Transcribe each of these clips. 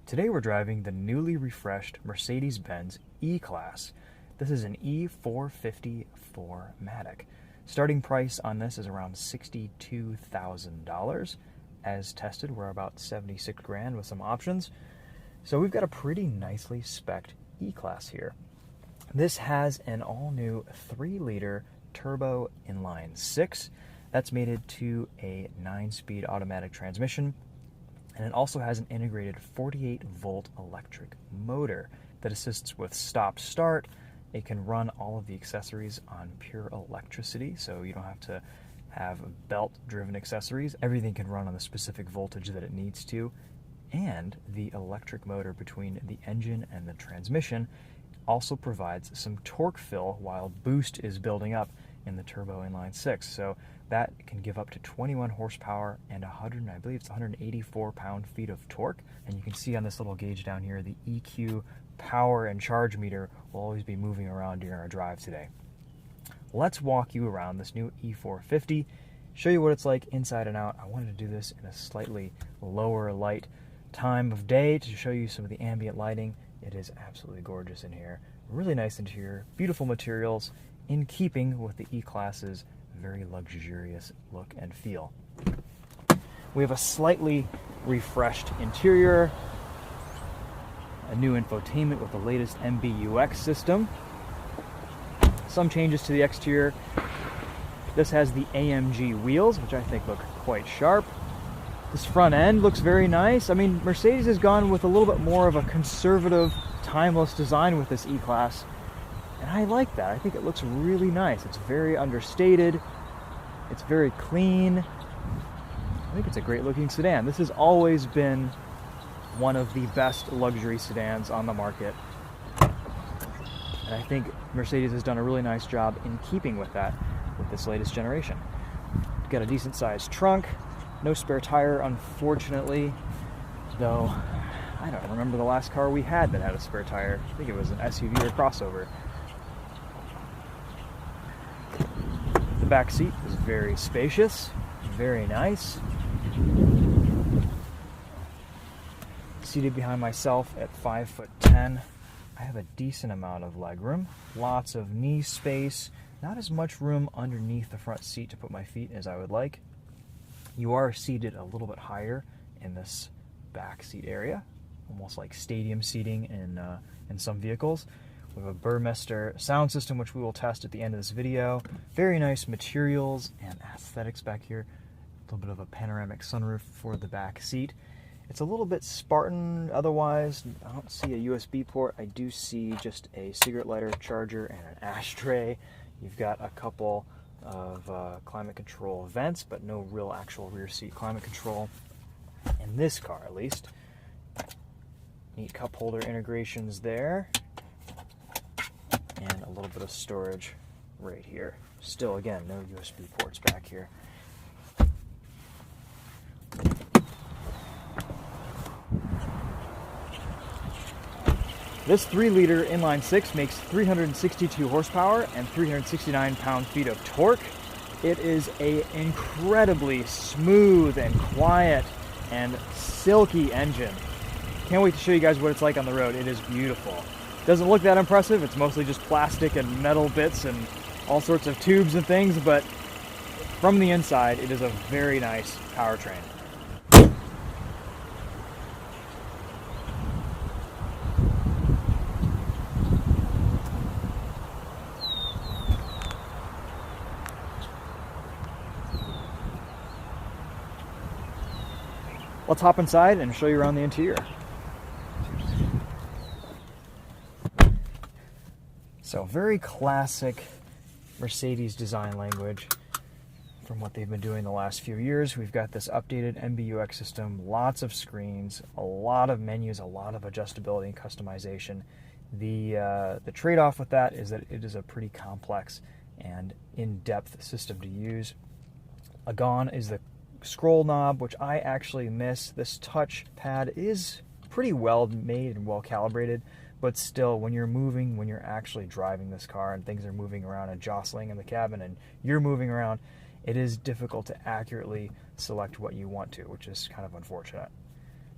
Today we're driving the newly refreshed Mercedes-Benz E-Class. This is an E450 4Matic. Starting price on this is around $62,000. As tested, we're about 76 grand with some options. So we've got a pretty nicely spec'd E-Class here. This has an all-new 3-liter turbo inline 6 that's mated to a 9-speed automatic transmission. And it also has an integrated 48-volt electric motor that assists with stop-start. It can run all of the accessories on pure electricity, so you don't have to have belt-driven accessories. Everything can run on the specific voltage that it needs to. And the electric motor between the engine and the transmission also provides some torque fill while boost is building up in the turbo inline 6. So that can give up to 21 horsepower and 184 pound-feet of torque. And you can see on this little gauge down here, the EQ power and charge meter will always be moving around during our drive today. Let's walk you around this new E450, show you what it's like inside and out. I wanted to do this in a slightly lower light time of day to show you some of the ambient lighting. It is absolutely gorgeous in here. Really nice interior, beautiful materials, in keeping with the E-Class's very luxurious look and feel. We have a slightly refreshed interior, a new infotainment with the latest MBUX system, some changes to the exterior. This has the AMG wheels, which I think look quite sharp. This front end looks very nice. I mean, Mercedes has gone with a little bit more of a conservative, timeless design with this E-Class. And I like that. I think it looks really nice. It's very understated. It's very clean. I think it's a great looking sedan. This has always been one of the best luxury sedans on the market. And I think Mercedes has done a really nice job in keeping with that with this latest generation. It's got a decent sized trunk. No spare tire, unfortunately. Though, I don't remember the last car we had that had a spare tire. I think it was an SUV or crossover. The back seat is very spacious, very nice. Seated behind myself at 5'10", I have a decent amount of legroom, lots of knee space, not as much room underneath the front seat to put my feet as I would like. You are seated a little bit higher in this back seat area, almost like stadium seating in some vehicles. We have a Burmester sound system, which we will test at the end of this video. Very nice materials and aesthetics back here. A little bit of a panoramic sunroof for the back seat. It's a little bit Spartan otherwise. I don't see a USB port. I do see just a cigarette lighter, charger, and an ashtray. You've got a couple of climate control vents, but no real actual rear seat climate control in this car, at least. Neat cup holder integrations there. And a little bit of storage right here. Still, again, no USB ports back here. This 3-liter inline 6 makes 362 horsepower and 369 pound-feet of torque. It is an incredibly smooth and quiet and silky engine. Can't wait to show you guys what it's like on the road. It is beautiful. Doesn't look that impressive. It's mostly just plastic and metal bits and all sorts of tubes and things, but from the inside, it is a very nice powertrain. Let's hop inside and show you around the interior. So very classic Mercedes design language from what they've been doing the last few years. We've got this updated MBUX system, lots of screens, a lot of menus, a lot of adjustability and customization. The trade-off with that is that it is a pretty complex and in-depth system to use. Gone is the scroll knob, which I actually miss. This touch pad is pretty well made and well calibrated, but still, when you're moving, when you're actually driving this car and things are moving around and jostling in the cabin and you're moving around, it is difficult to accurately select what you want to, which is kind of unfortunate.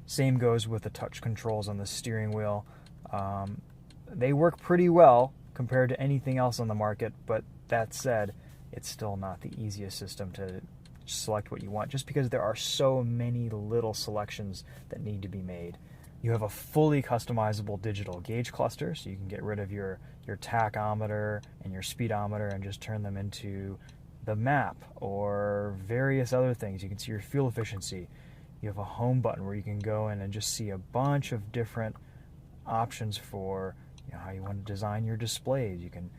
Same goes with the touch controls on the steering wheel. They work pretty well compared to anything else on the market, but that said, it's still not the easiest system to select what you want, just because there are so many little selections that need to be made. You have a fully customizable digital gauge cluster, so you can get rid of your tachometer and your speedometer and just turn them into the map or various other things. You can see your fuel efficiency. You have a home button where you can go in and just see a bunch of different options for how you want to design your displays. You can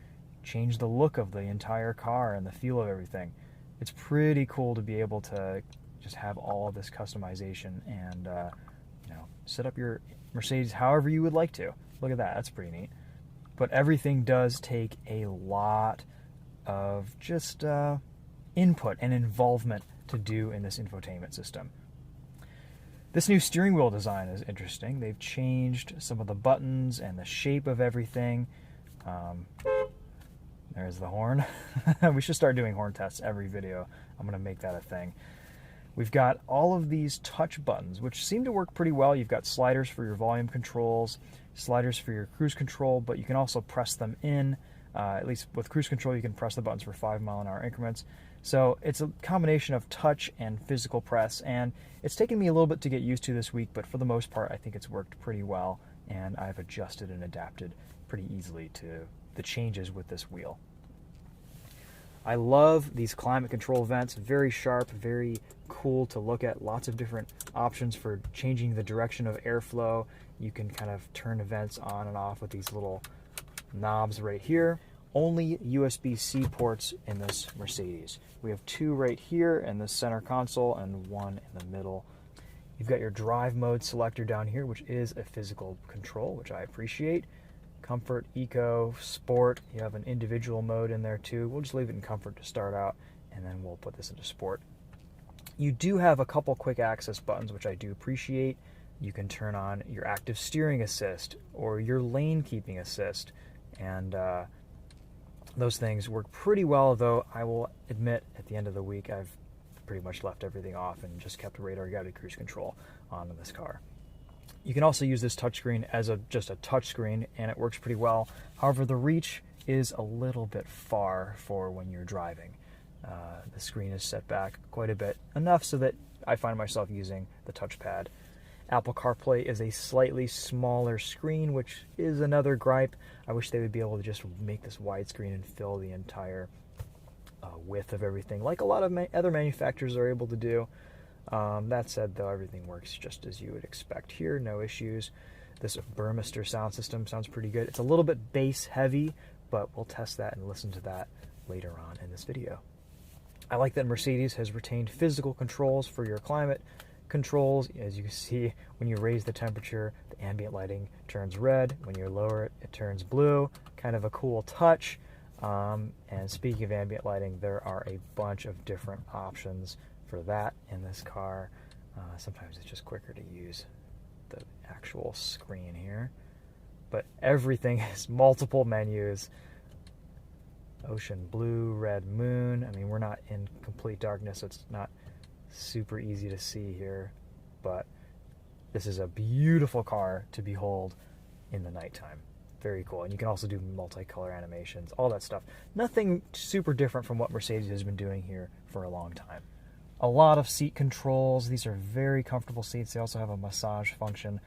change the look of the entire car and the feel of everything. It's pretty cool to be able to just have all of this customization and set up your Mercedes however you would like to. Look at that, that's pretty neat. But everything does take a lot of just input and involvement to do in this infotainment system. This new steering wheel design is interesting. They've changed some of the buttons and the shape of everything. There's the horn. We should start doing horn tests every video. I'm going to make that a thing. We've got all of these touch buttons, which seem to work pretty well. You've got sliders for your volume controls, sliders for your cruise control, but you can also press them in. At least with cruise control, you can press the buttons for 5-mile-an-hour increments. So it's a combination of touch and physical press, and it's taken me a little bit to get used to this week, but for the most part, I think it's worked pretty well, and I've adjusted and adapted pretty easily to the changes with this wheel. I love these climate control vents, very sharp, very cool to look at, lots of different options for changing the direction of airflow. You can kind of turn the vents on and off with these little knobs right here. Only USB-C ports in this Mercedes. We have 2 right here in the center console and 1 in the middle. You've got your drive mode selector down here, which is a physical control, which I appreciate. Comfort, Eco, Sport. You have an individual mode in there too. We'll just leave it in Comfort to start out, and then we'll put this into Sport. You do have a couple quick access buttons, which I do appreciate. You can turn on your active steering assist or your lane keeping assist, and those things work pretty well, though I will admit at the end of the week I've pretty much left everything off and just kept radar guided cruise control on in this car. You can also use this touchscreen as just a touchscreen, and it works pretty well. However, the reach is a little bit far for when you're driving. The screen is set back quite a bit, enough so that I find myself using the touchpad. Apple CarPlay is a slightly smaller screen, which is another gripe. I wish they would be able to just make this widescreen and fill the entire width of everything, like a lot of other manufacturers are able to do. That said, though, everything works just as you would expect here, no issues. This Burmester sound system sounds pretty good. It's a little bit bass heavy, but we'll test that and listen to that later on in this video. I like that Mercedes has retained physical controls for your climate controls. As you can see, when you raise the temperature, the ambient lighting turns red. When you lower it, it turns blue. Kind of a cool touch. And speaking of ambient lighting, there are a bunch of different options for that in this car. Sometimes it's just quicker to use the actual screen here, but everything has multiple menus. Ocean blue, red moon. I mean, we're not in complete darkness, so it's not super easy to see here, but this is a beautiful car to behold in the nighttime. Very cool. And you can also do multicolor animations, all that stuff. Nothing super different from what Mercedes has been doing here for a long time. A lot of seat controls. These are very comfortable seats. They also have a massage function.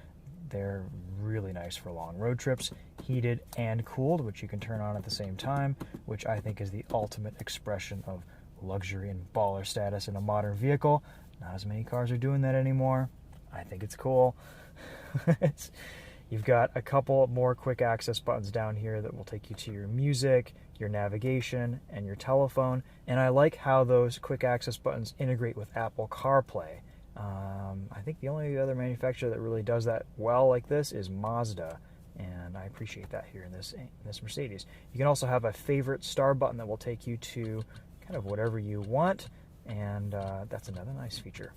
They're really nice for long road trips. Heated and cooled, which you can turn on at the same time, which I think is the ultimate expression of luxury and baller status in a modern vehicle. Not as many cars are doing that anymore. I think it's cool. You've got a couple more quick access buttons down here that will take you to your music, your navigation, and your telephone. And I like how those quick access buttons integrate with Apple CarPlay. I think the only other manufacturer that really does that well like this is Mazda, and I appreciate that here in this Mercedes. You can also have a favorite star button that will take you to kind of whatever you want, and that's another nice feature.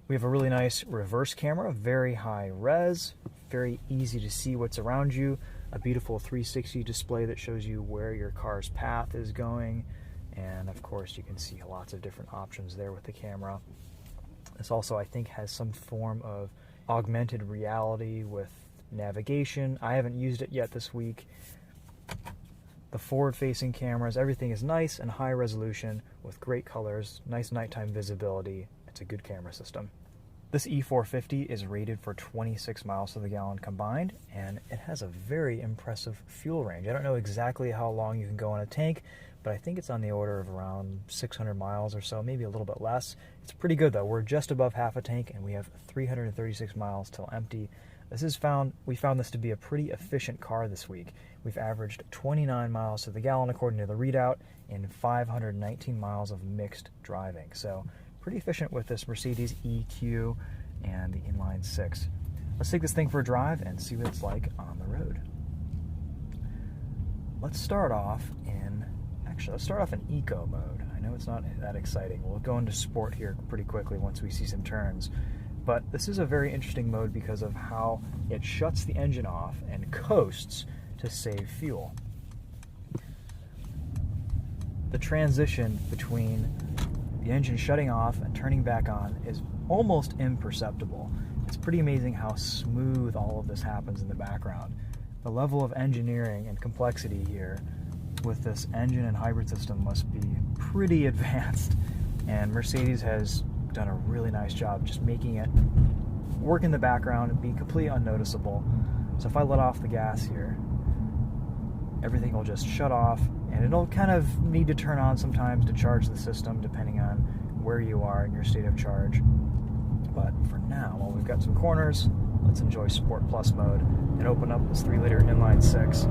We have a really nice reverse camera, very high res, very easy to see what's around you, a beautiful 360 display that shows you where your car's path is going, and of course you can see lots of different options there with the camera. This also, I think, has some form of augmented reality with navigation. I haven't used it yet this week. The forward-facing cameras, everything is nice and high resolution with great colors, nice nighttime visibility. It's a good camera system. This E450 is rated for 26 miles to the gallon combined, and it has a very impressive fuel range. I don't know exactly how long you can go on a tank, but I think it's on the order of around 600 miles or so, maybe a little bit less. It's pretty good though. We're just above half a tank and we have 336 miles till empty. We found this to be a pretty efficient car this week. We've averaged 29 miles to the gallon according to the readout and 519 miles of mixed driving. So pretty efficient with this Mercedes EQ and the inline six. Let's take this thing for a drive and see what it's like on the road. Let's start off in eco mode. I know it's not that exciting. We'll go into sport here pretty quickly once we see some turns. But this is a very interesting mode because of how it shuts the engine off and coasts to save fuel. The transition between the engine shutting off and turning back on is almost imperceptible. It's pretty amazing how smooth all of this happens in the background. The level of engineering and complexity here with this engine and hybrid system must be pretty advanced, and Mercedes has done a really nice job just making it work in the background and be completely unnoticeable. So if I let off the gas here, everything will just shut off, and it'll kind of need to turn on sometimes to charge the system depending on where you are in your state of charge. But for now, while we've got some corners, let's enjoy Sport Plus mode and open up this 3-liter inline six.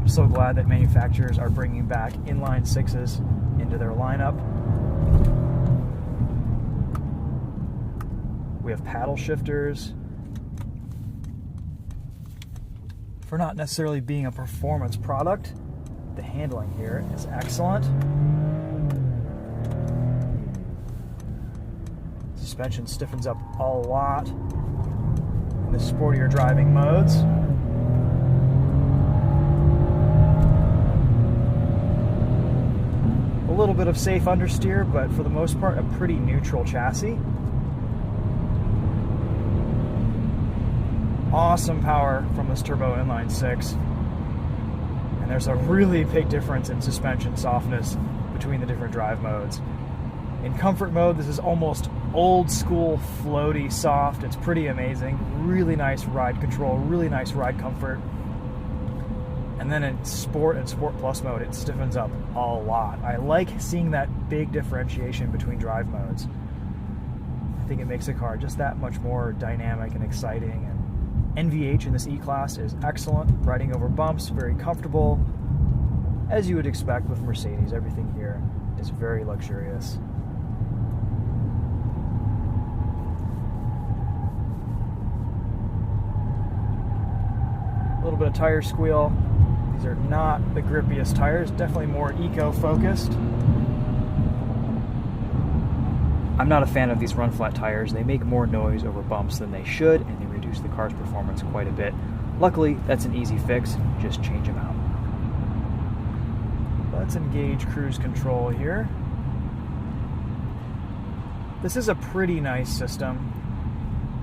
I'm so glad that manufacturers are bringing back inline sixes into their lineup. We have paddle shifters. For not necessarily being a performance product, the handling here is excellent. Suspension stiffens up a lot in the sportier driving modes. A little bit of safe understeer, but for the most part, a pretty neutral chassis. Awesome power from this turbo inline six. And there's a really big difference in suspension softness between the different drive modes. In comfort mode, this is almost old school floaty soft. It's pretty amazing. Really nice ride control, really nice ride comfort. And then in Sport and Sport Plus mode, it stiffens up a lot. I like seeing that big differentiation between drive modes. I think it makes the car just that much more dynamic and exciting. And NVH in this E-Class is excellent. Riding over bumps, very comfortable. As you would expect with Mercedes, everything here is very luxurious. A little bit of tire squeal. These are not the grippiest tires, definitely more eco-focused. I'm not a fan of these run-flat tires. They make more noise over bumps than they should, and they reduce the car's performance quite a bit. Luckily, that's an easy fix. Just change them out. Let's engage cruise control here. This is a pretty nice system.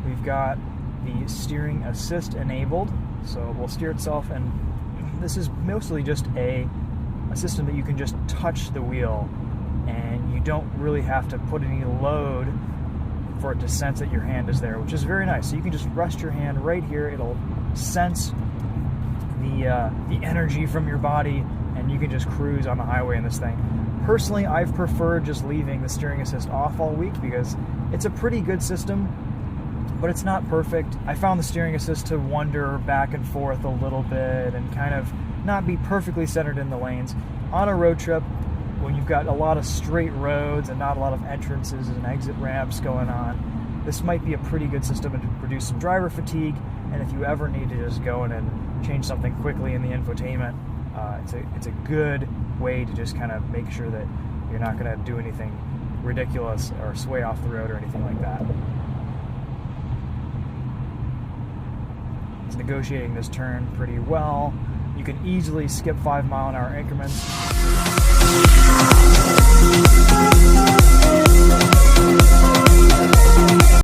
We've got the steering assist enabled, so it will steer itself, and this is mostly just a system that you can just touch the wheel, and you don't really have to put any load for it to sense that your hand is there, which is very nice. So you can just rest your hand right here. It'll sense the energy from your body, and you can just cruise on the highway in this thing. Personally, I've preferred just leaving the steering assist off all week because it's a pretty good system, but it's not perfect. I found the steering assist to wander back and forth a little bit and kind of not be perfectly centered in the lanes. On a road trip, when you've got a lot of straight roads and not a lot of entrances and exit ramps going on, this might be a pretty good system to reduce some driver fatigue, and if you ever need to just go in and change something quickly in the infotainment, it's a good way to just kind of make sure that you're not going to do anything ridiculous or sway off the road or anything like that. It's negotiating this turn pretty well. You can easily skip 5-mile-an-hour increments.